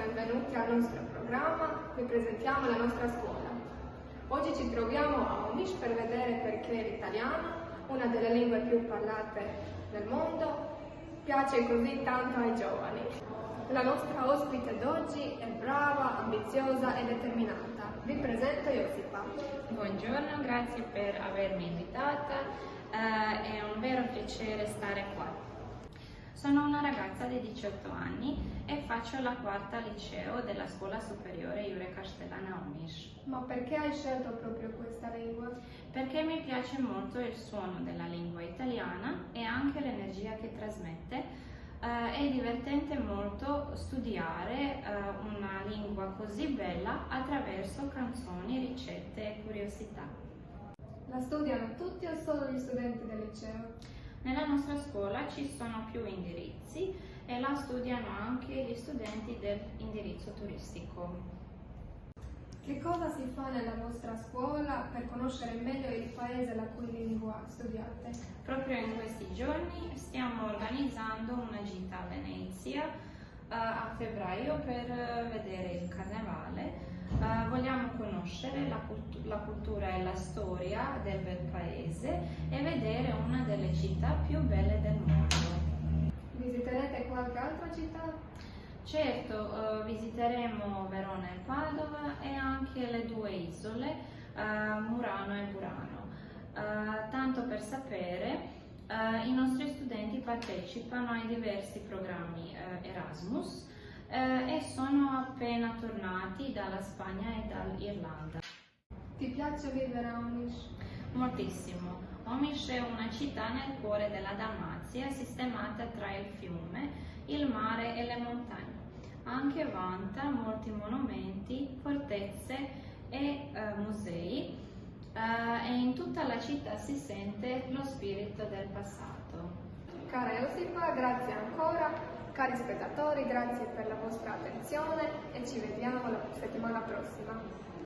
benvenuti al nostro programma. Vi presentiamo la nostra scuola. Oggi ci troviamo a Omiš per vedere perché l'italiano, una delle lingue più parlate nel mondo, piace così tanto ai giovani. La nostra ospite d'oggi è brava, ambiziosa e determinata. Vi presento Josipa. Buongiorno, grazie per avermi invitata, è un vero piacere stare qua. Sono una ragazza di 18 anni e faccio la quarta liceo della scuola superiore Jure Castellana Omiš. Ma perché hai scelto proprio questa lingua? Perché mi piace molto il suono della lingua italiana e anche l'energia che trasmette. È divertente molto studiare una lingua così bella attraverso canzoni, ricette e curiosità. La studiano tutti o solo gli studenti del liceo? Nella nostra scuola ci sono più indirizzi e la studiano anche gli studenti dell'indirizzo turistico. Che cosa si fa nella vostra scuola per conoscere meglio il paese la cui lingua studiate? Proprio in questi giorni stiamo organizzando una gita a Venezia a febbraio per vedere il carnevale. Vogliamo conoscere la cultura e la storia del bel paese e vedere una delle città più belle del mondo. Visiterete qualche altra città? Certo, visiteremo Verona e Padova e anche le due isole, Murano e Burano. Tanto per sapere, i nostri studenti partecipano ai diversi programmi Erasmus e sono appena tornati dalla Spagna e dall'Irlanda. Ti piace vivere a Omiš? Moltissimo. Omiš è una città nel cuore della Dalmazia, sistemata tra il fiume, il mare e le montagne. Anche vanta molti monumenti, fortezze e musei e in tutta la città si sente lo spirito del passato. Cara Josipa, grazie ancora. Cari spettatori, grazie per la vostra attenzione e ci vediamo la settimana prossima.